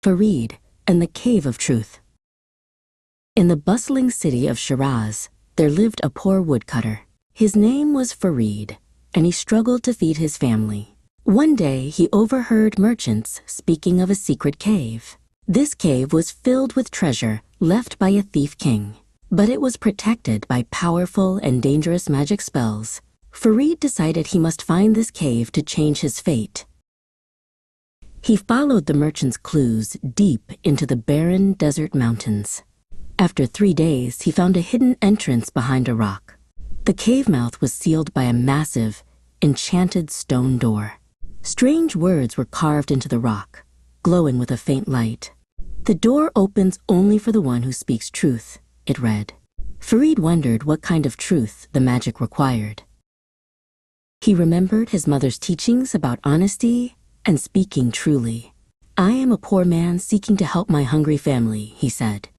Farid and the Cave of Truth. In the bustling city of Shiraz, there lived a poor woodcutter. His name was Farid, and he struggled to feed his family. One day, he overheard merchants speaking of a secret cave. This cave was filled with treasure left by a thief king, but it was protected by powerful and dangerous magic spells. Farid decided he must find this cave to change his fate. He followed the merchant's clues deep into the barren desert mountains. After 3 days, he found a hidden entrance behind a rock. The cave mouth was sealed by a massive, enchanted stone door. Strange words were carved into the rock, glowing with a faint light. "The door opens only for the one who speaks truth," it read. Farid wondered what kind of truth the magic required. He remembered his mother's teachings about honesty and speaking truly. "I am a poor man seeking to help my hungry family," he said.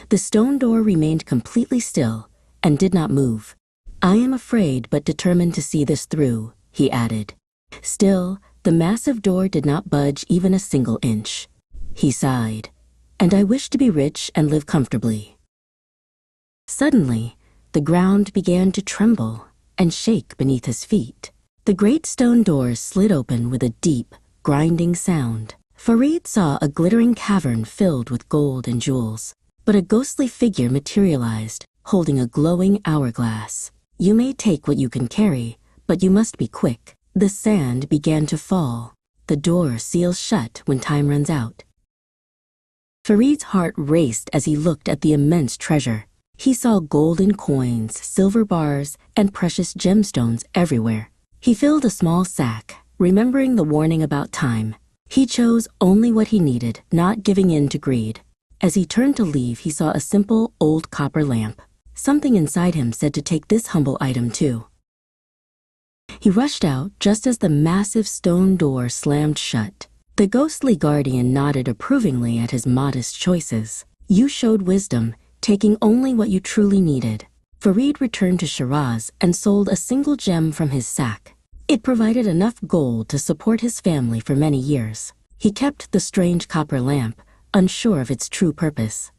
The stone door remained completely still and did not move. "I am afraid but determined to see this through," he added. Still, the massive door did not budge even a single inch. He sighed, "And I wish to be rich and live comfortably." Suddenly, the ground began to tremble and shake beneath his feet. The great stone door slid open with a deep, grinding sound. Farid saw a glittering cavern filled with gold and jewels, but a ghostly figure materialized, holding a glowing hourglass. "You may take what you can carry, but you must be quick." The sand began to fall. The door seals shut when time runs out. Farid's heart raced as he looked at the immense treasure. He saw golden coins, silver bars, and precious gemstones everywhere. He filled a small sack, remembering the warning about time. He chose only what he needed, not giving in to greed. As he turned to leave, he saw a simple, old copper lamp. Something inside him said to take this humble item too. He rushed out just as the massive stone door slammed shut. The ghostly guardian nodded approvingly at his modest choices. "You showed wisdom, taking only what you truly needed." Farid returned to Shiraz and sold a single gem from his sack. It provided enough gold to support his family for many years. He kept the strange copper lamp, unsure of its true purpose.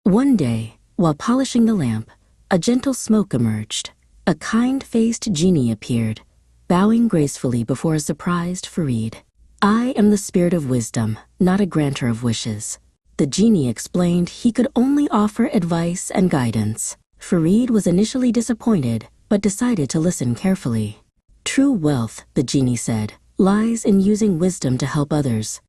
One day, while polishing the lamp, a gentle smoke emerged. A kind-faced genie appeared, bowing gracefully before a surprised Farid. "I am the spirit of wisdom, not a granter of wishes." The genie explained he could only offer advice and guidance. Farid was initially disappointed, but decided to listen carefully. "True wealth," the genie said, "lies in using wisdom to help others."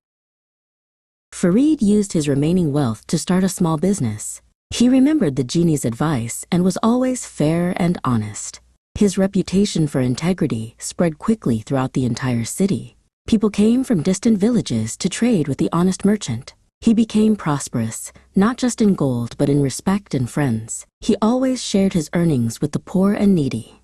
Farid used his remaining wealth to start a small business. He remembered the genie's advice and was always fair and honest. His reputation for integrity spread quickly throughout the entire city. People came from distant villages to trade with the honest merchant. He became prosperous, not just in gold, but in respect and friends. He always shared his earnings with the poor and needy.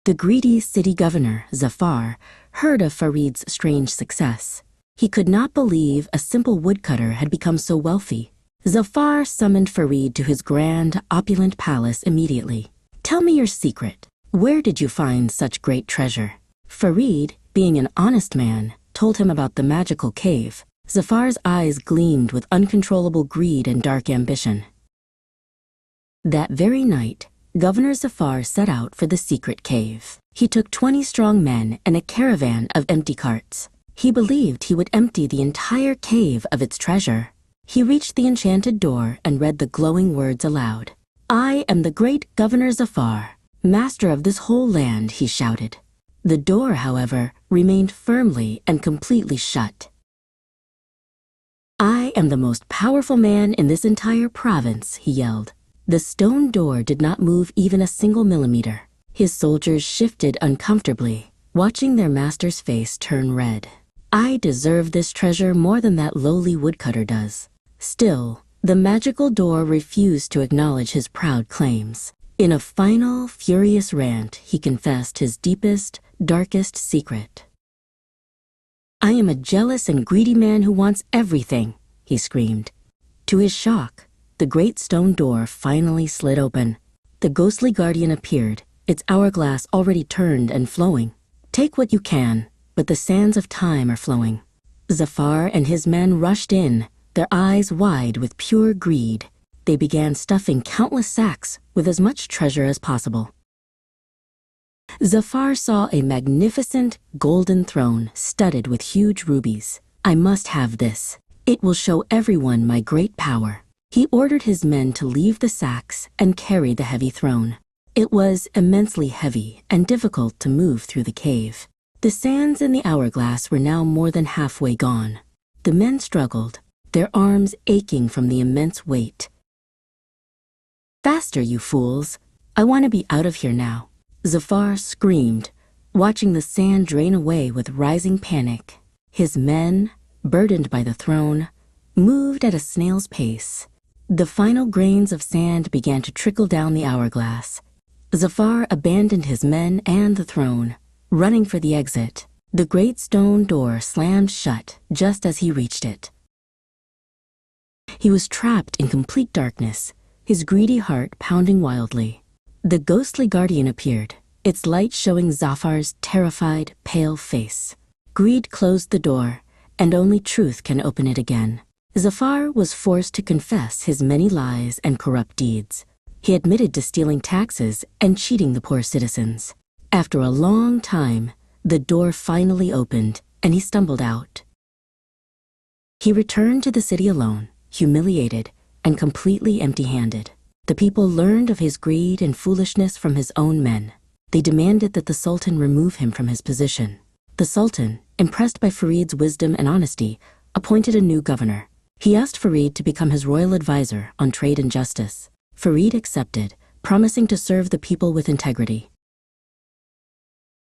The greedy city governor, Zafar, heard of Farid's strange success. He could not believe a simple woodcutter had become so wealthy. Zafar summoned Farid to his grand, opulent palace immediately. "Tell me your secret. Where did you find such great treasure?" Farid, being an honest man, told him about the magical cave. Zafar's eyes gleamed with uncontrollable greed and dark ambition. That very night, Governor Zafar set out for the secret cave. He took 20 strong men and a caravan of empty carts. He believed he would empty the entire cave of its treasure. He reached the enchanted door and read the glowing words aloud. "I am the great Governor Zafar, master of this whole land," he shouted. The door, however, remained firmly and completely shut. "I am the most powerful man in this entire province," he yelled. The stone door did not move even a single millimeter. His soldiers shifted uncomfortably, watching their master's face turn red. "I deserve this treasure more than that lowly woodcutter does." Still, the magical door refused to acknowledge his proud claims. In a final, furious rant, he confessed his deepest, darkest secret. "I am a jealous and greedy man who wants everything," he screamed. To his shock, the great stone door finally slid open. The ghostly guardian appeared, its hourglass already turned and flowing. "Take what you can, but the sands of time are flowing." Zafar and his men rushed in, their eyes wide with pure greed. They began stuffing countless sacks with as much treasure as possible. Zafar saw a magnificent golden throne studded with huge rubies. "I must have this. It will show everyone my great power." He ordered his men to leave the sacks and carry the heavy throne. It was immensely heavy and difficult to move through the cave. The sands in the hourglass were now more than halfway gone. The men struggled, their arms aching from the immense weight. "Faster, you fools! I want to be out of here now," Zafar screamed, watching the sand drain away with rising panic. His men, burdened by the throne, moved at a snail's pace. The final grains of sand began to trickle down the hourglass. Zafar abandoned his men and the throne, running for the exit. The great stone door slammed shut just as he reached it. He was trapped in complete darkness, his greedy heart pounding wildly. The ghostly guardian appeared, its light showing Zafar's terrified, pale face. Greed closed the door, and only truth can open it again. Zafar was forced to confess his many lies and corrupt deeds. He admitted to stealing taxes and cheating the poor citizens. After a long time, the door finally opened, and he stumbled out. He returned to the city alone, humiliated and completely empty-handed. The people learned of his greed and foolishness from his own men. They demanded that the Sultan remove him from his position. The Sultan, impressed by Farid's wisdom and honesty, appointed a new governor. He asked Farid to become his royal advisor on trade and justice. Farid accepted, promising to serve the people with integrity.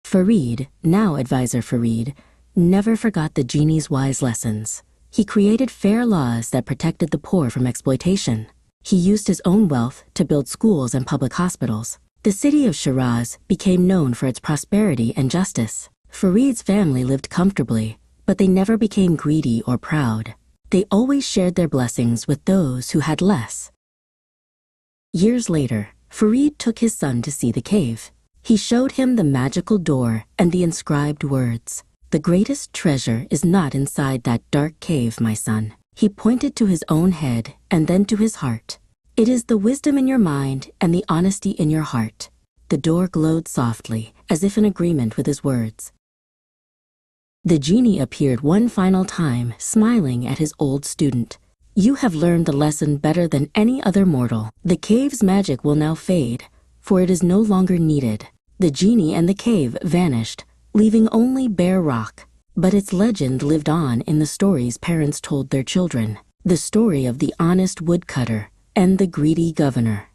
Farid, now advisor Farid, never forgot the genie's wise lessons. He created fair laws that protected the poor from exploitation. He used his own wealth to build schools and public hospitals. The city of Shiraz became known for its prosperity and justice. Farid's family lived comfortably, but they never became greedy or proud. They always shared their blessings with those who had less. Years later, Farid took his son to see the cave. He showed him the magical door and the inscribed words. "The greatest treasure is not inside that dark cave, my son." He pointed to his own head and then to his heart. "It is the wisdom in your mind and the honesty in your heart." The door glowed softly, as if in agreement with his words. The genie appeared one final time, smiling at his old student. "You have learned the lesson better than any other mortal. The cave's magic will now fade, for it is no longer needed." The genie and the cave vanished, leaving only bare rock. But its legend lived on in the stories parents told their children. The story of the honest woodcutter and the greedy governor.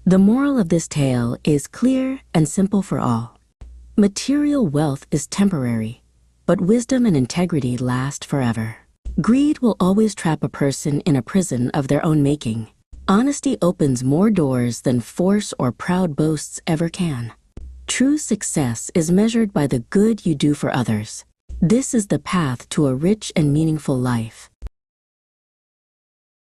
The moral of this tale is clear and simple for all. Material wealth is temporary, but wisdom and integrity last forever. Greed will always trap a person in a prison of their own making. Honesty opens more doors than force or proud boasts ever can. True success is measured by the good you do for others. This is the path to a rich and meaningful life.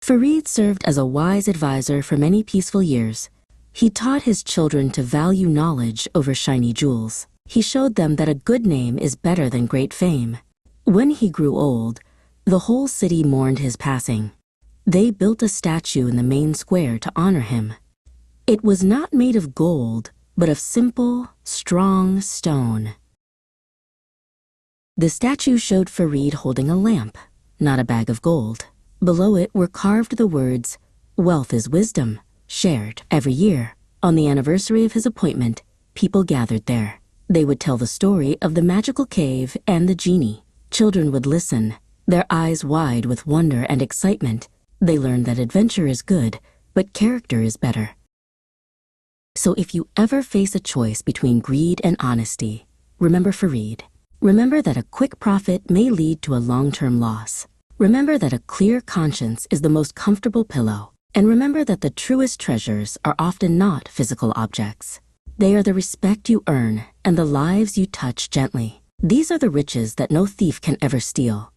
Farid served as a wise advisor for many peaceful years. He taught his children to value knowledge over shiny jewels. He showed them that a good name is better than great fame. When he grew old, the whole city mourned his passing. They built a statue in the main square to honor him. It was not made of gold, but of simple, strong stone. The statue showed Farid holding a lamp, not a bag of gold. Below it were carved the words, "Wealth is wisdom, shared." Every year, on the anniversary of his appointment, people gathered there. They would tell the story of the magical cave and the genie. Children would listen, their eyes wide with wonder and excitement. They learned that adventure is good, but character is better. So if you ever face a choice between greed and honesty, remember Farid. Remember that a quick profit may lead to a long-term loss. Remember that a clear conscience is the most comfortable pillow. And remember that the truest treasures are often not physical objects. They are the respect you earn and the lives you touch gently. These are the riches that no thief can ever steal.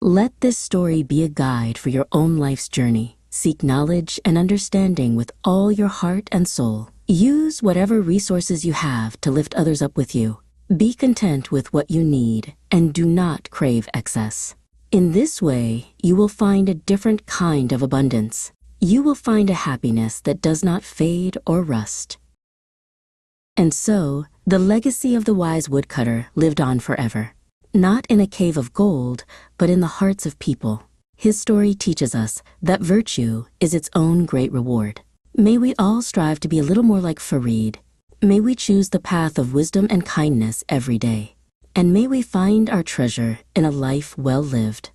Let this story be a guide for your own life's journey. Seek knowledge and understanding with all your heart and soul. Use whatever resources you have to lift others up with you. Be content with what you need and do not crave excess. In this way, you will find a different kind of abundance. You will find a happiness that does not fade or rust. And so, the legacy of the wise woodcutter lived on forever, not in a cave of gold, but in the hearts of people. His story teaches us that virtue is its own great reward. May we all strive to be a little more like Farid. May we choose the path of wisdom and kindness every day. And may we find our treasure in a life well lived.